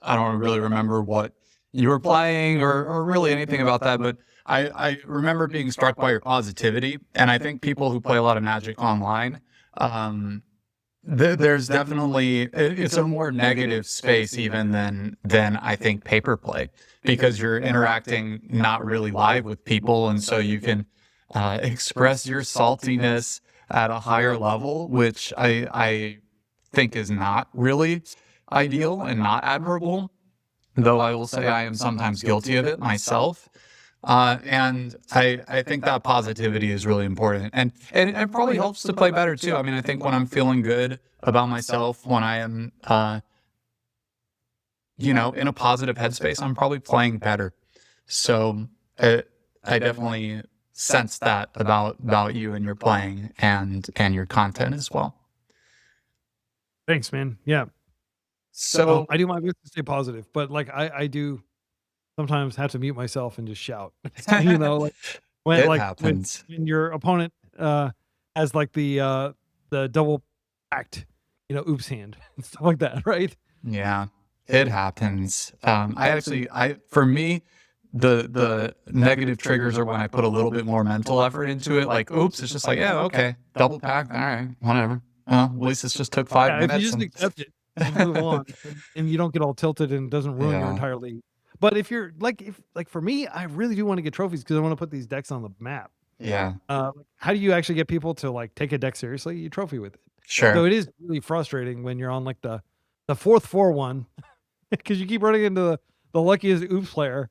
don't really remember what you were playing or really anything about that, but I remember being struck by your positivity. And I think people who play a lot of Magic online, there's definitely it's a more negative space even than I think paper play, because you're interacting not really live with people, and so you can express your saltiness at a higher level, which I think is not really ideal and not admirable, though I will say I am sometimes guilty of it myself. And I think that positivity is really important, and it probably helps to play better too. I mean, I think when I'm feeling good about myself, when I am, in a positive headspace, I'm probably playing better. So I definitely sense that about you and your playing and your content as well. Thanks, man. Yeah. So I do my best to stay positive, but like I do sometimes have to mute myself and just shout. Like when it like happens. when your opponent has like the double act, oops hand and stuff like that, right? Yeah, it happens. For me, the negative triggers are when I put a little bit more mental effort into it. Like, oops, it's just like, yeah, okay, double pack, all right, whatever. At least it's just took 5 Yeah, if you minutes. just accept it and move on, and you don't get all tilted and it doesn't ruin your Yeah, entire league. But if you're like, if like for me, I really do want to get trophies because I want to put these decks on the map. yeah, How do you actually get people to like take a deck seriously? You trophy with it. So sure. it is really frustrating when you're on like the fourth 4-1 because you keep running into the luckiest oops player,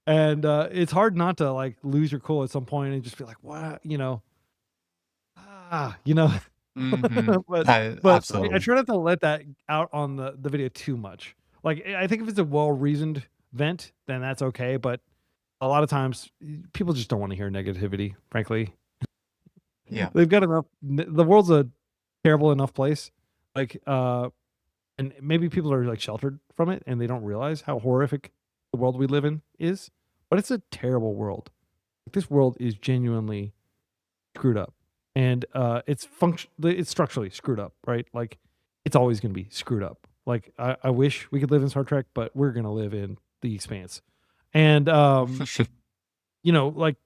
and it's hard not to like lose your cool at some point and just be like, what, ah, you know. Hmm. But I Absolutely. try not to let that out on the video too much. Like I think if it's a well reasoned vent, then that's okay. But a lot of times people just don't want to hear negativity, frankly. Yeah. They've got enough. The world's a terrible enough place. Like, and maybe people are like sheltered from it and they don't realize how horrific the world we live in is. But it's a terrible world. Like, this world is genuinely screwed up, and it's structurally screwed up, right? Like, it's always going to be screwed up. Like, I wish we could live in Star Trek, but we're going to live in the Expanse, and like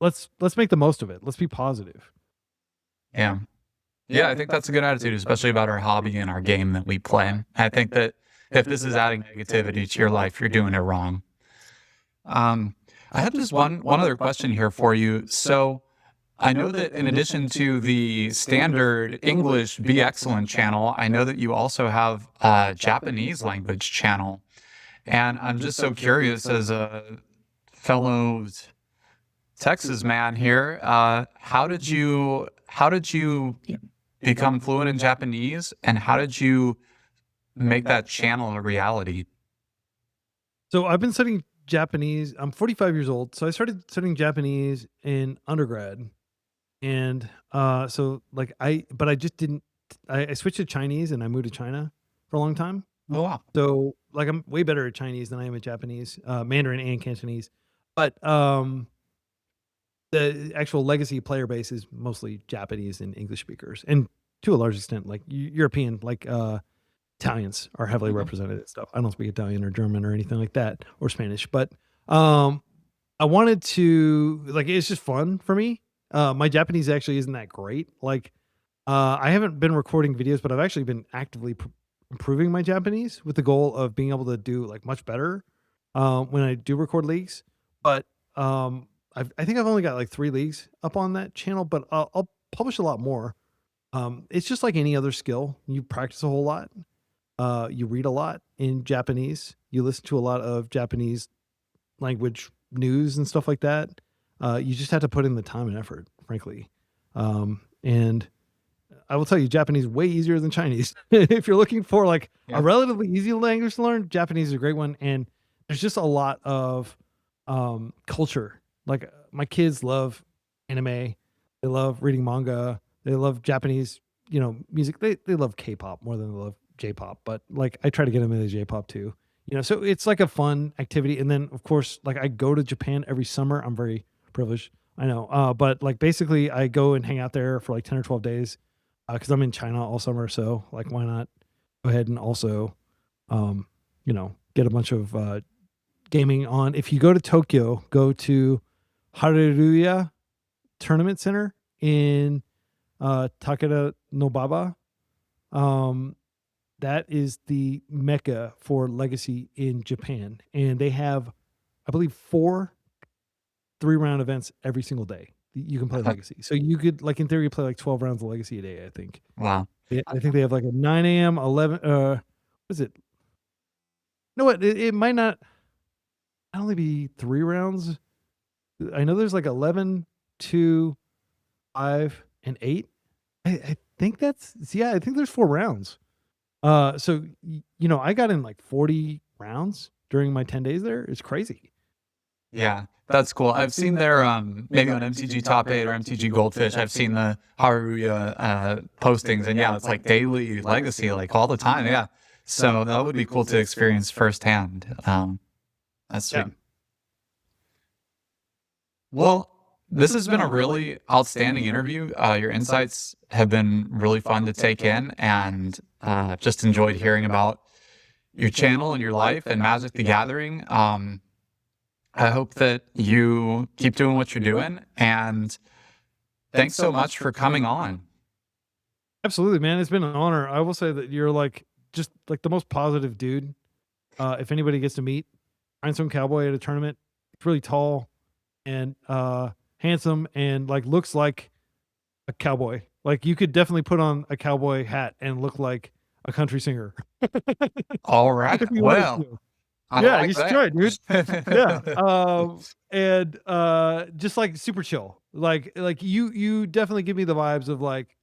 let's make the most of it. Let's be positive. Yeah. Yeah, I think that's a good attitude, especially about our hobby and our game that we play. I think that if this is adding negativity to your life, you're doing it wrong. Um, I have just one other question here for you. So I know that in addition to the standard English Be Excellent channel, I know that you also have a Japanese language channel. And I'm just so curious as a fellow Texas man here, how did you become fluent in Japanese, and how did you make that channel a reality? So I've been studying Japanese. I'm 45 years old, so I started studying Japanese in undergrad, and so like but I just didn't. I switched to Chinese and I moved to China for a long time. Oh wow. So like I'm way better at Chinese than I am at Japanese, Mandarin and Cantonese. But the actual legacy player base is mostly Japanese and English speakers, and to a large extent, like European, like Italians are heavily Mhm. represented and stuff. I don't speak Italian or German or anything like that or Spanish, but um, I wanted to like it's just fun for me. My Japanese actually isn't that great. Like I haven't been recording videos, but I've actually been actively improving my Japanese with the goal of being able to do like much better when I do record leagues. But I think I've only got like 3 leagues up on that channel, but I'll publish a lot more. It's just like any other skill. You practice a whole lot. You read a lot in Japanese. You listen to a lot of Japanese language news and stuff like that. You just have to put in the time and effort, frankly. And I will tell you, Japanese is way easier than Chinese. If you're looking for like a Yeah. relatively easy language to learn, Japanese is a great one. And there's just a lot of culture. Like my kids love anime, they love reading manga, they love Japanese, music. They love K-pop more than they love J-pop. But like I try to get them into J-pop too. So it's like a fun activity. And then of course, like I go to Japan every summer. I'm very privileged. I know. But like basically I go and hang out there for like 10 or 12 days because I'm in China all summer. So like, why not go ahead and also, get a bunch of gaming on. If you go to Tokyo, go to Haruya Tournament Center in Takeda Nobaba. Um, that is the mecca for Legacy in Japan, and they have, I believe, 4 3-round events every single day. You can play Legacy, so you could, like in theory, play like 12 rounds of Legacy a day. I think. Wow. I think they have like a 9 a.m., 11. What is it? No, what it might not only be 3 rounds. I know there's like 11, 2, 5, and 8. I think I think there's 4 rounds. So I got in like 40 rounds during my 10 days there. It's crazy. Yeah, that's cool. I've seen their maybe on MTG Top 8 or MTG Goldfish, I've seen the Haruya postings, and yeah, it's like daily legacy, like all the time. Yeah. So that would be cool to experience firsthand. That's Yeah. sweet. Well, this has been a really outstanding interview. Your insights have been really fun to take in, and I've just enjoyed hearing about your channel and your life and Magic the Gathering. I hope that you keep doing what you're doing, and thanks so much for coming on. Absolutely, man. It's been an honor. I will say that you're like just like the most positive dude. If anybody gets to meet grindstone-cowboy at a tournament, it's really tall and handsome and like looks like a cowboy. Like you could definitely put on a cowboy hat and look like a country singer All right. if you wanted Well, to. I Yeah, you like should try it, dude. Yeah. that. And just like super chill. Like you definitely give me the vibes of like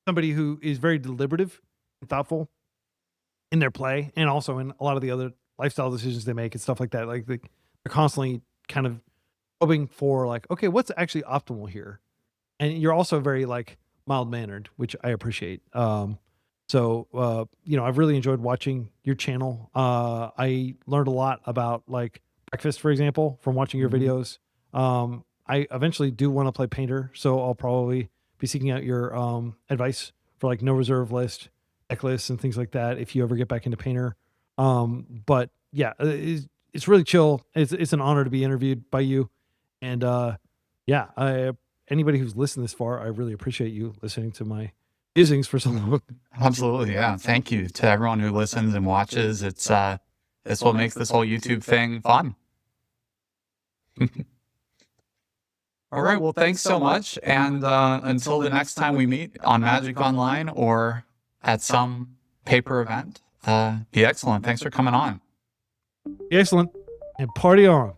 somebody who is very deliberative and thoughtful in their play and also in a lot of the other lifestyle decisions they make and stuff like that. Like you're constantly kind of hoping for like, okay, what's actually optimal here? And you're also very like mild mannered, which I appreciate. I've really enjoyed watching your channel. I learned a lot about like breakfast, for example, from watching your Mhm. videos. I eventually do want to play Painter, so I'll probably be seeking out your advice for like no reserve list, deck lists, and things like that if you ever get back into Painter. But yeah, it's really chill. It's an honor to be interviewed by you, and yeah, anybody who's listened this far, I really appreciate you listening to my musings for so long. Absolutely, yeah. Thank you to everyone who listens and watches. It's what makes this whole YouTube thing fun. All right, well, thanks so much, and until the next time we meet on Magic Online or at some paper event, be excellent. Thanks for coming on. Excellent. And party on.